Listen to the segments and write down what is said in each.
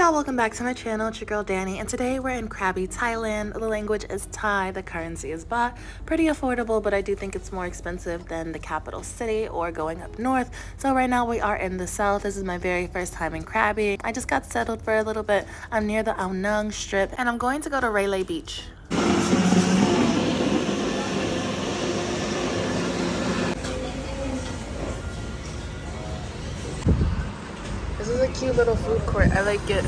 y'all, welcome back to my channel. It's your girl Danny, and today we're in Krabi, Thailand. The language is Thai, the currency is baht. Pretty affordable, but I do think it's more expensive than the capital city or going up north. So right now we are in the south. This is my very first time in Krabi. I just got settled for a little bit. I'm near the Ao Nung strip, and I'm going to go to Railay Beach. This is a cute little food court. I like it.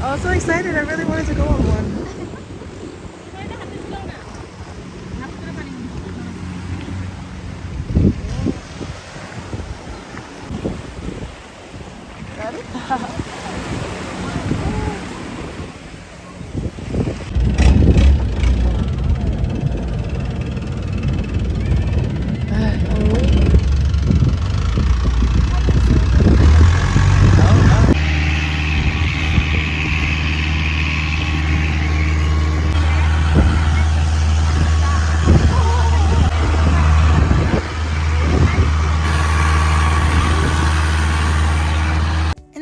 Oh, I'm so excited. I really wanted to go on one.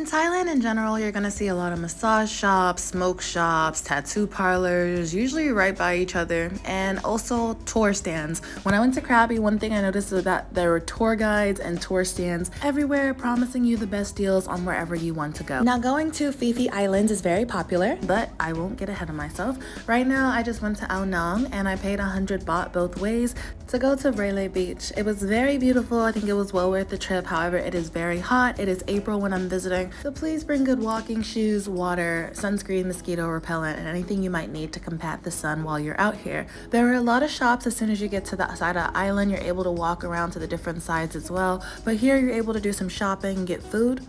Thailand in general, you're gonna see a lot of massage shops, smoke shops, tattoo parlors, usually right by each other, and also tour stands. When I went to Krabi, one thing I noticed is that there were tour guides and tour stands everywhere promising you the best deals on wherever you want to go. Now, going to Phi Islands is very popular, but I won't get ahead of myself. Right now, I just went to Ao Nung and I paid 100 baht both ways to go to Railay Beach. It was very beautiful. I think it was well worth the trip. However, it is very hot. It is April when I'm visiting. So please bring good walking shoes, water, sunscreen, mosquito repellent, and anything you might need to combat the sun while you're out here. There are a lot of shops as soon as you get to the side of the island. You're able to walk around to the different sides as well. But here you're able to do some shopping, get food.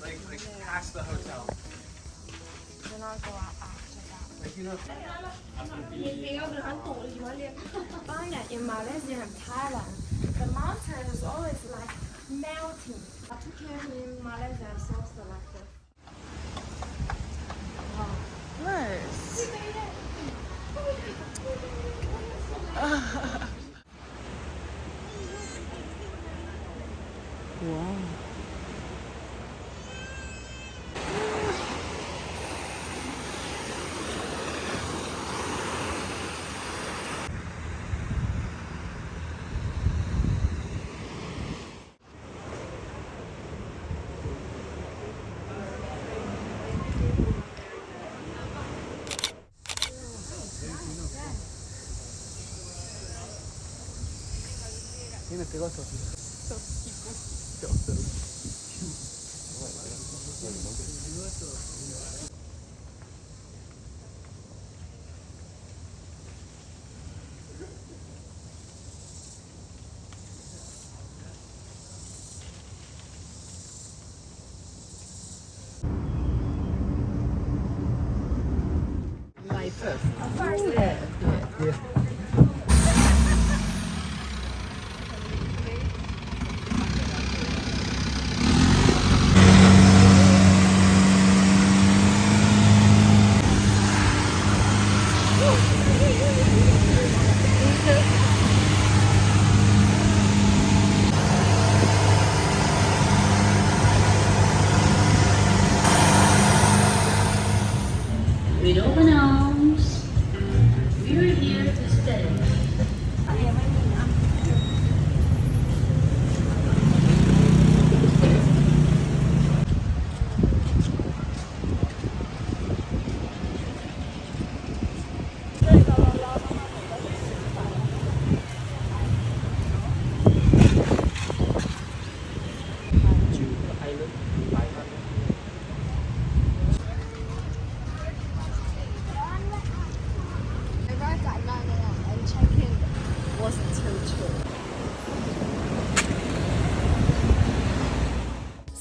Like past the hotel. Then I'll go out after that. Like, you know. Find that in Malaysia and Thailand, the mountain is always like melting. I took care in Malaysia and South like this. Nice. Wow. Tiene pegoso.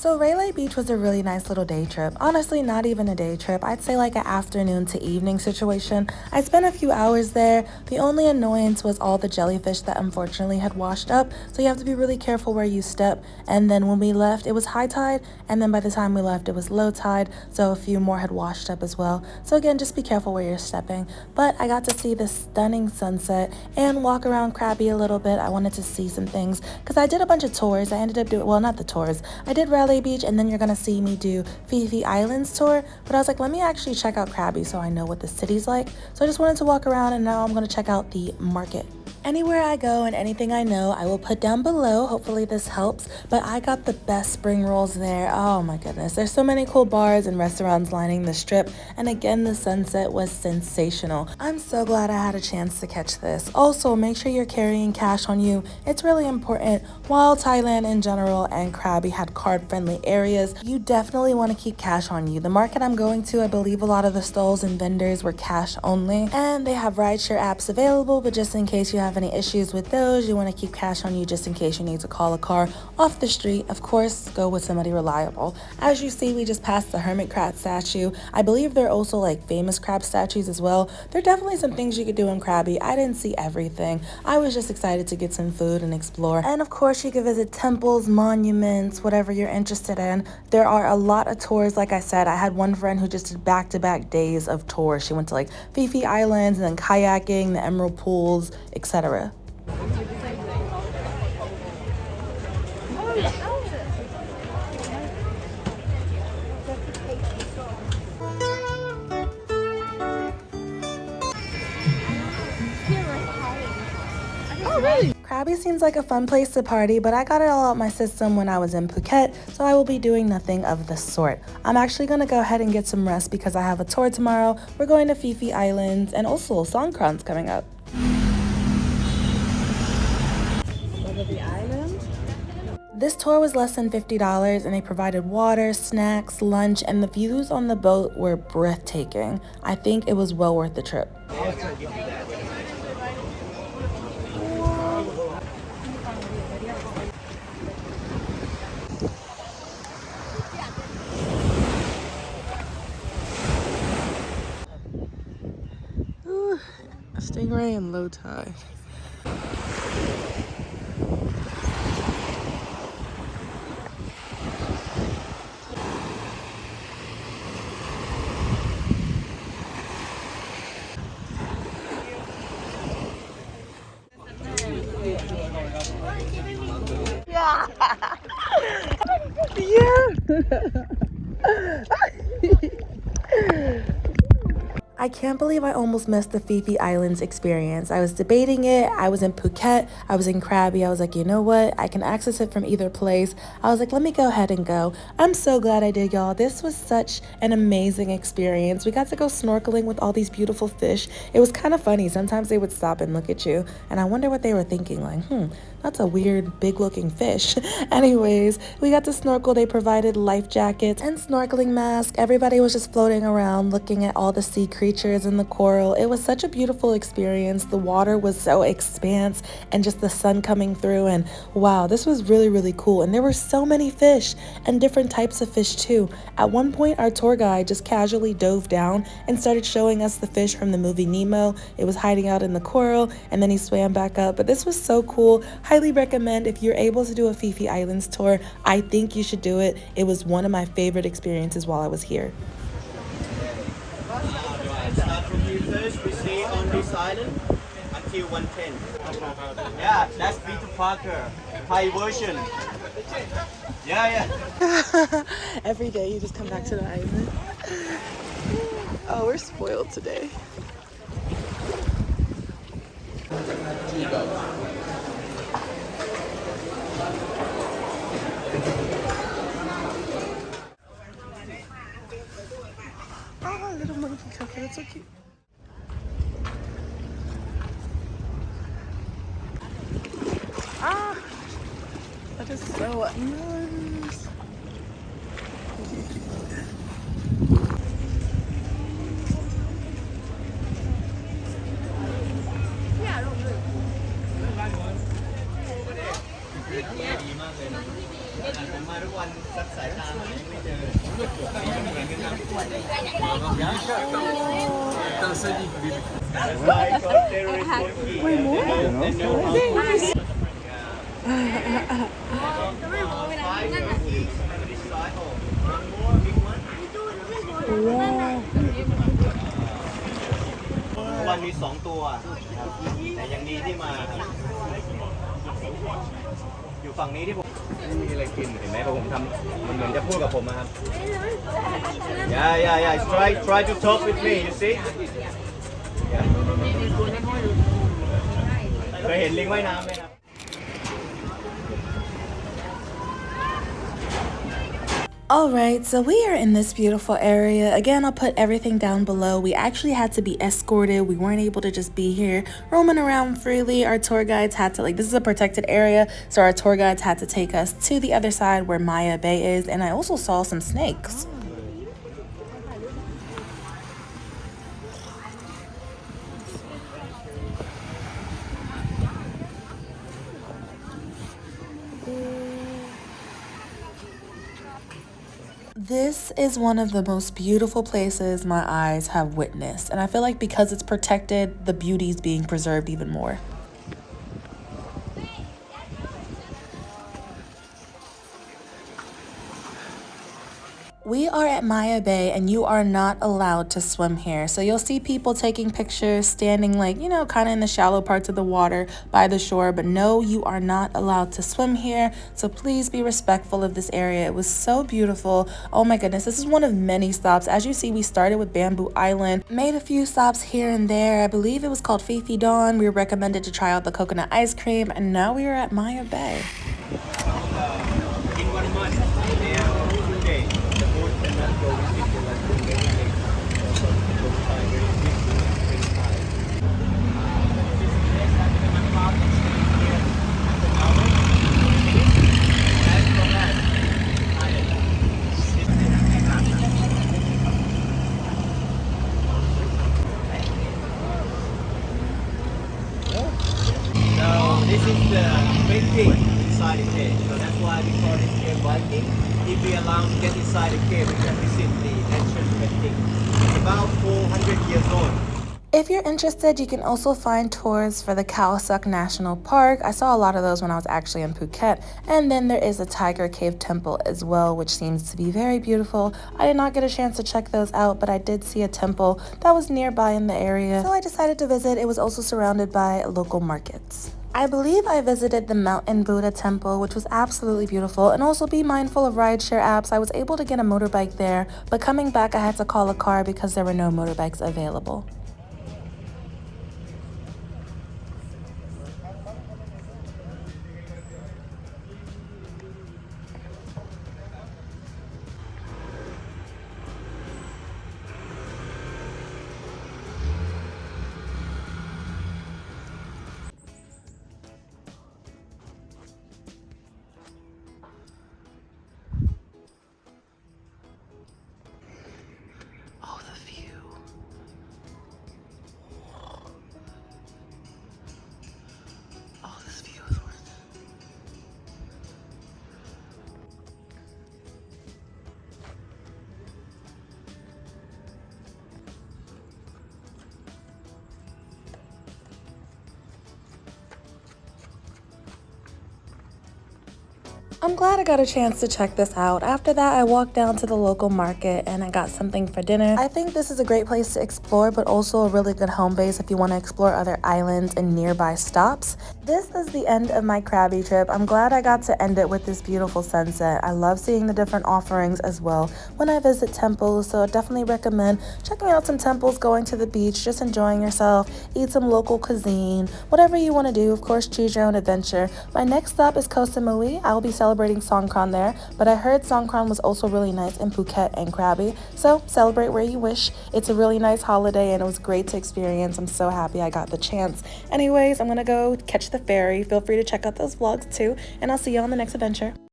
So Railay Beach was a really nice little day trip. Honestly, not even a day trip. I'd say like an afternoon to evening situation. I spent a few hours there. The only annoyance was all the jellyfish that unfortunately had washed up. So you have to be really careful where you step. And then when we left, it was high tide. And then by the time we left, it was low tide. So a few more had washed up as well. So again, just be careful where you're stepping. But I got to see this stunning sunset and walk around Krabi a little bit. I wanted to see some things because I did a bunch of tours. I ended up doing, well, not the tours. I did Railay Beach, and then you're gonna see me do Fifi Islands tour, but I was like, let me actually check out Krabi so I know what the city's like. So I just wanted to walk around, and now I'm gonna check out the market. Anywhere I go and anything I know, I will put down below. Hopefully this helps. But I got the best spring rolls there. Oh my goodness. There's so many cool bars and restaurants lining the strip. And again, the sunset was sensational. I'm so glad I had a chance to catch this. Also, make sure you're carrying cash on you. It's really important. While Thailand in general and Krabi had card-friendly areas, you definitely want to keep cash on you. The market I'm going to, I believe a lot of the stalls and vendors were cash only. And they have rideshare apps available, but just in case you have any issues with those, you want to keep cash on you just in case you need to call a car off the street. Of course, go with somebody reliable. As you see, we just passed the hermit crab statue. I believe there are also like famous crab statues as well. There are definitely some things you could do in Krabi. I didn't see everything. I was just excited to get some food and explore. And of course, you could visit temples, monuments, whatever you're interested in. There are a lot of tours. Like I said, I had one friend who just did back-to-back days of tours. She went to like Fifi Islands and then kayaking, the emerald pools, etc. Krabi seems like a fun place to party, but I got it all out my system when I was in Phuket, so I will be doing nothing of the sort. I'm actually going to go ahead and get some rest because I have a tour tomorrow. We're going to Fifi Islands, and also Songkran's coming up. This tour was less than $50 and they provided water, snacks, lunch, and the views on the boat were breathtaking. I think it was well worth the trip. Ooh, a stingray and low tide. I can't believe I almost missed the Fifi Islands experience. I was debating it. I was in Phuket. I was in Krabi. I was like, you know what? I can access it from either place. I was like, let me go ahead and go. I'm so glad I did, y'all. This was such an amazing experience. We got to go snorkeling with all these beautiful fish. It was kind of funny. Sometimes they would stop and look at you, and I wonder what they were thinking, like, that's a weird, big-looking fish. Anyways, we got to snorkel. They provided life jackets and snorkeling masks. Everybody was just floating around, looking at all the sea creatures and the coral. It was such a beautiful experience. The water was so expanse and just the sun coming through. And wow, this was really, really cool. And there were so many fish and different types of fish too. At one point, our tour guide just casually dove down and started showing us the fish from the movie Nemo. It was hiding out in the coral, and then he swam back up. But this was so cool. Highly recommend if you're able to do a Fifi Islands tour. I think you should do it. It was one of my favorite experiences while I was here. Start from here first. We stay on this island until 110. Yeah, that's Peter Parker, Thai version. Yeah. Every day you just come back to the island. Oh, we're spoiled today. Oh, little monkey cafe, that's so cute. Ah, that is so nice. ดีมากเลยนะผมมาทุกวันสักสายตาหายังไม่เจอเหมือนกันนะ Like there isวันมี2 ตัวแต่ยังดีที่มาครับอยู่ฝั่งนี้ที่ผมไม่มีอะไรกินเห็นไหมพอผมทำมันเหมือนจะพูดกับผมนะครับ yeah try to talk with me you see เคยเห็นลิงว่ายน้ำไหมครับ Alright, so we are in this beautiful area. Again, I'll put everything down below. We actually had to be escorted. We weren't able to just be here roaming around freely. Our tour guides had to, this is a protected area, so our tour guides had to take us to the other side where Maya Bay is, and I also saw some snakes. This is one of the most beautiful places my eyes have witnessed, and I feel like because it's protected, the beauty is being preserved even more. We are at Maya Bay and you are not allowed to swim here. So you'll see people taking pictures, standing kind of in the shallow parts of the water by the shore. But no, you are not allowed to swim here. So please be respectful of this area. It was so beautiful. Oh my goodness, this is one of many stops. As you see, we started with Bamboo Island, made a few stops here and there. I believe it was called Fifi Dawn. We were recommended to try out the coconut ice cream. And now we are at Maya Bay. In 1 month, they are 2 days. The boat cannot go visit the lagoon very late. So the time very So this is the big thing inside the cave. So that's why we call this cave Viking. If we allow to get inside the cave, we can visit the ancient painting. It's about 400 years old. If you're interested, you can also find tours for the Khao Sok National Park. I saw a lot of those when I was actually in Phuket. And then there is a Tiger Cave Temple as well, which seems to be very beautiful. I did not get a chance to check those out, but I did see a temple that was nearby in the area, so I decided to visit. It was also surrounded by local markets. I believe I visited the Mountain Buddha Temple, which was absolutely beautiful, and also be mindful of rideshare apps. I was able to get a motorbike there, but coming back I had to call a car because there were no motorbikes available. I'm glad I got a chance to check this out. After that, I walked down to the local market and I got something for dinner. I think this is a great place to explore, but also a really good home base if you want to explore other islands and nearby stops. This is the end of my Krabi trip. I'm glad I got to end it with this beautiful sunset. I love seeing the different offerings as well when I visit temples, so I definitely recommend checking out some temples, going to the beach, just enjoying yourself, eat some local cuisine, whatever you want to do. Of course, choose your own adventure. My next stop is Koh Samui. I will be celebrating Songkran there, but I heard Songkran was also really nice in Phuket and Krabi, so celebrate where you wish. It's a really nice holiday and it was great to experience. I'm so happy I got the chance. Anyways, I'm gonna go catch the ferry. Feel free to check out those vlogs too, and I'll see you on the next adventure.